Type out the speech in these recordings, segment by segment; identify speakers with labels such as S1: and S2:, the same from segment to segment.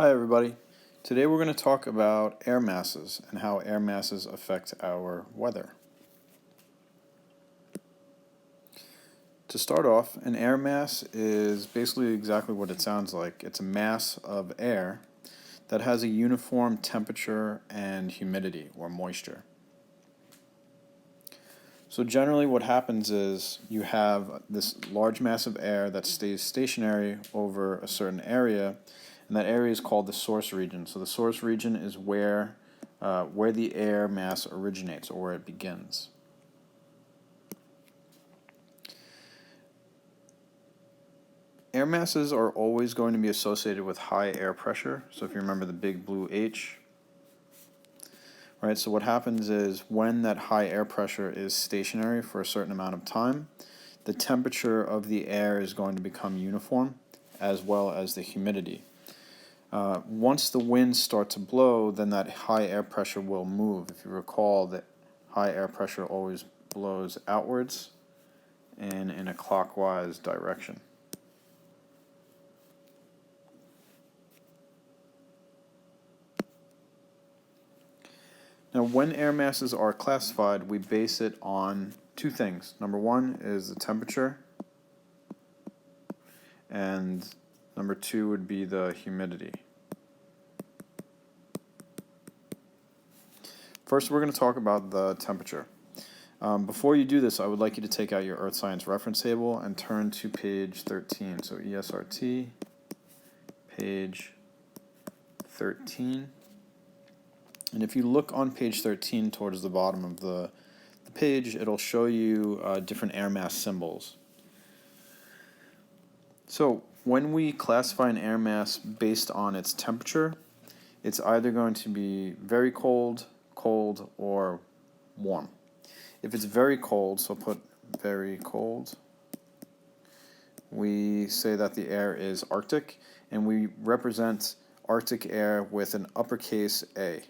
S1: Hi everybody. Today we're going to talk about air masses and how air masses affect our weather. To start off, an air mass is basically exactly what it sounds like. It's a mass of air that has a uniform temperature and humidity or moisture. So generally what happens is you have this large mass of air that stays stationary over a certain area, and that area is called the source region. So the source region is where the air mass originates, or where it begins. Air masses are always going to be associated with high air pressure. So if you remember the big blue H, right? So what happens is when that high air pressure is stationary for a certain amount of time, the temperature of the air is going to become uniform, as well as the humidity. Once the winds start to blow, then that high air pressure will move. If you recall, that high air pressure always blows outwards and in a clockwise direction. Now, when air masses are classified, we base it on two things. Number one is the temperature, and number two would be the humidity. First, we're going to talk about the temperature. Before you do this, I would like you to take out your Earth Science reference table and turn to page 13. So ESRT, page 13. And if you look on page 13 towards the bottom of the page, it'll show you different air mass symbols. So when we classify an air mass based on its temperature, it's either going to be very cold, cold, or warm. If it's very cold, so put very cold, we say that the air is Arctic, and we represent Arctic air with an uppercase A.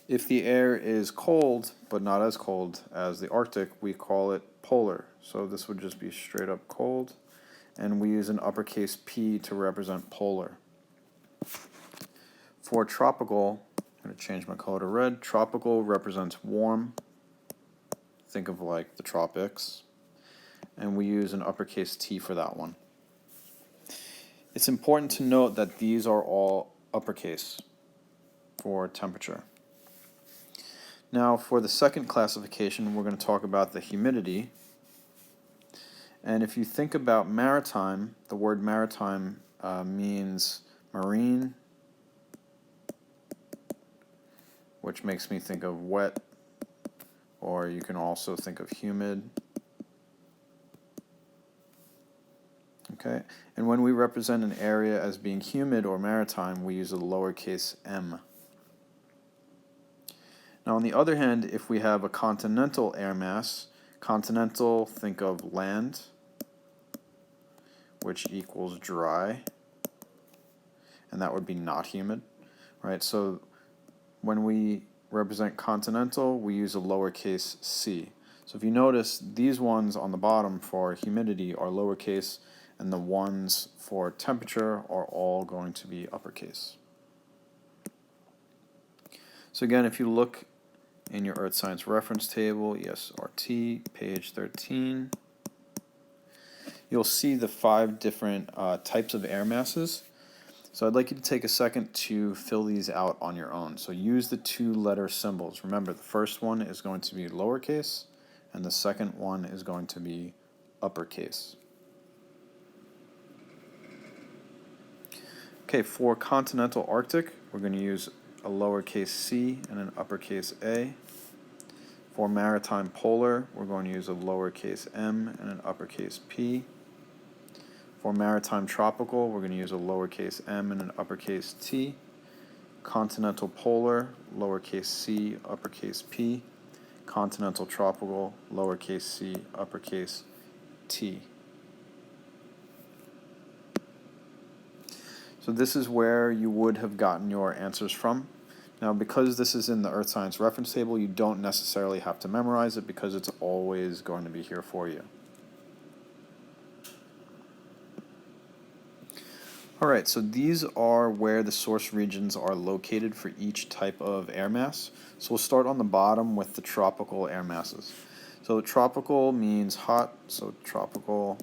S1: If the air is cold, but not as cold as the Arctic, we call it polar. So this would just be straight up cold, and we use an uppercase P to represent polar. For tropical, I'm going to change my color to red. Tropical represents warm. Think of like the tropics. And we use an uppercase T for that one. It's important to note that these are all uppercase for temperature. Now, for the second classification, we're going to talk about the humidity. And if you think about maritime, the word maritime means marine, which makes me think of wet, or you can also think of humid. Okay, and when we represent an area as being humid or maritime, we use a lowercase m. Now, on the other hand, if we have a continental air mass, continental, think of land, which equals dry, and that would be not humid, right? So when we represent continental, we use a lowercase c. So if you notice, these ones on the bottom for humidity are lowercase, and the ones for temperature are all going to be uppercase. So again, if you look in your Earth Science reference table, ESRT, page 13, you'll see the 5 different types of air masses. So I'd like you to take a second to fill these out on your own. So use the 2-letter symbols. Remember, the first one is going to be lowercase, and the second one is going to be uppercase. Okay, for continental Arctic, we're going to use a lowercase c and an uppercase A. For maritime polar, we're going to use a lowercase m and an uppercase P. For maritime tropical, we're going to use a lowercase m and an uppercase T. Continental polar, lowercase c, uppercase P. Continental tropical, lowercase c, uppercase T. So this is where you would have gotten your answers from. Now, because this is in the Earth Science reference table, you don't necessarily have to memorize it because it's always going to be here for you. All right, so these are where the source regions are located for each type of air mass. So we'll start on the bottom with the tropical air masses. So tropical means hot, so tropical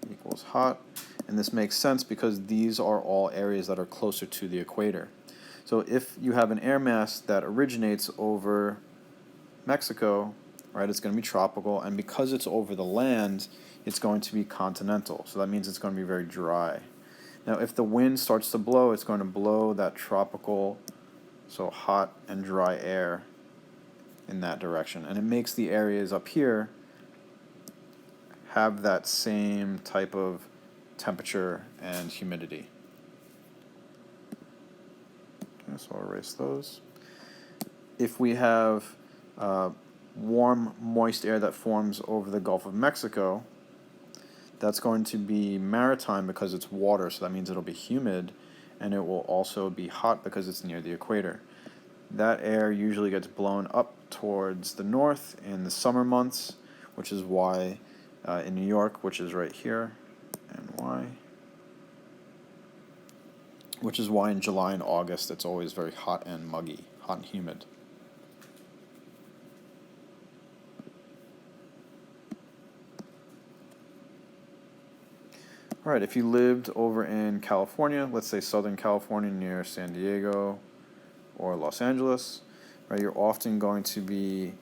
S1: equals hot. And this makes sense because these are all areas that are closer to the equator. So if you have an air mass that originates over Mexico, right, it's going to be tropical, and because it's over the land, it's going to be continental. So that means it's going to be very dry. Now, if the wind starts to blow, it's going to blow that tropical, so hot and dry air in that direction. And it makes the areas up here have that same type of temperature and humidity. Okay, so I'll erase those. If we have warm, moist air that forms over the Gulf of Mexico, that's going to be maritime because it's water, so that means it'll be humid, and it will also be hot because it's near the equator. That air usually gets blown up towards the north in the summer months, which is why in New York, which is right here, and why, which is why in July and August it's always very hot and muggy, hot and humid. All right, if you lived over in California, let's say Southern California near San Diego or Los Angeles, right, you're often going to be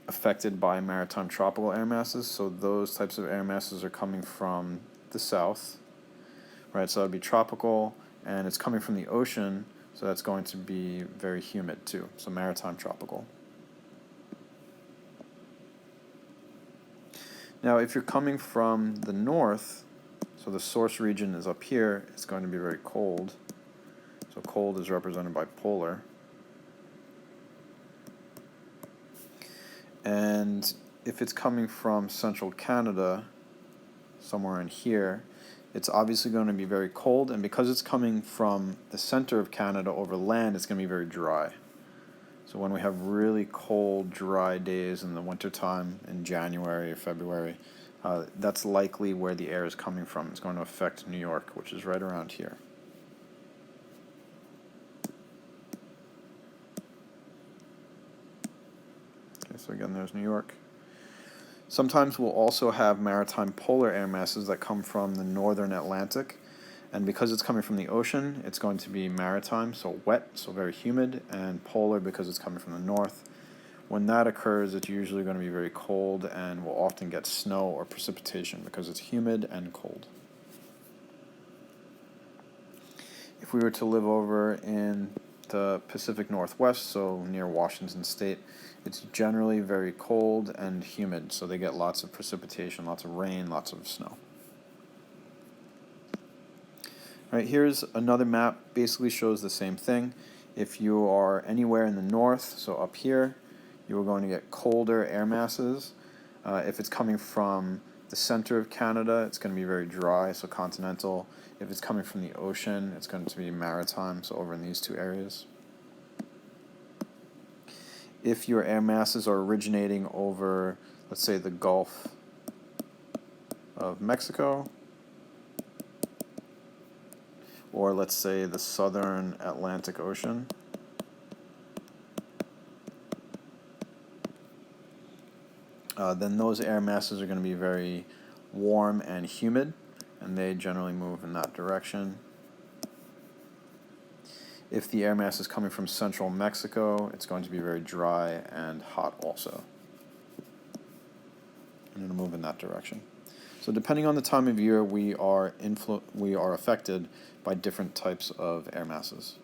S1: affected by maritime tropical air masses. So those types of air masses are coming from the south, right? So that would be tropical, and it's coming from the ocean, so that's going to be very humid too. So maritime tropical. Now, if you're coming from the north, so the source region is up here, it's going to be very cold. So cold is represented by polar. And if it's coming from central Canada, somewhere in here, it's obviously going to be very cold, and because it's coming from the center of Canada over land, it's going to be very dry. So when we have really cold, dry days in the wintertime in January or February, that's likely where the air is coming from. It's going to affect New York, which is right around here. Okay, so again, there's New York. Sometimes we'll also have maritime polar air masses that come from the northern Atlantic. And because it's coming from the ocean, it's going to be maritime, so wet, so very humid, and polar because it's coming from the north. When that occurs, it's usually going to be very cold and will often get snow or precipitation because it's humid and cold. If we were to live over in the Pacific Northwest, so near Washington State, it's generally very cold and humid, so they get lots of precipitation, lots of rain, lots of snow. All right, here's another map, basically shows the same thing. If you are anywhere in the north, so up here, you are going to get colder air masses. If it's coming from the center of Canada, it's going to be very dry, so continental. If it's coming from the ocean, it's going to be maritime, so over in these two areas. If your air masses are originating over, let's say, the Gulf of Mexico, or let's say the southern Atlantic Ocean, then those air masses are going to be very warm and humid, and they generally move in that direction. If the air mass is coming from central Mexico, it's going to be very dry and hot also, and it'll move in that direction. So depending on the time of year, we are affected by different types of air masses.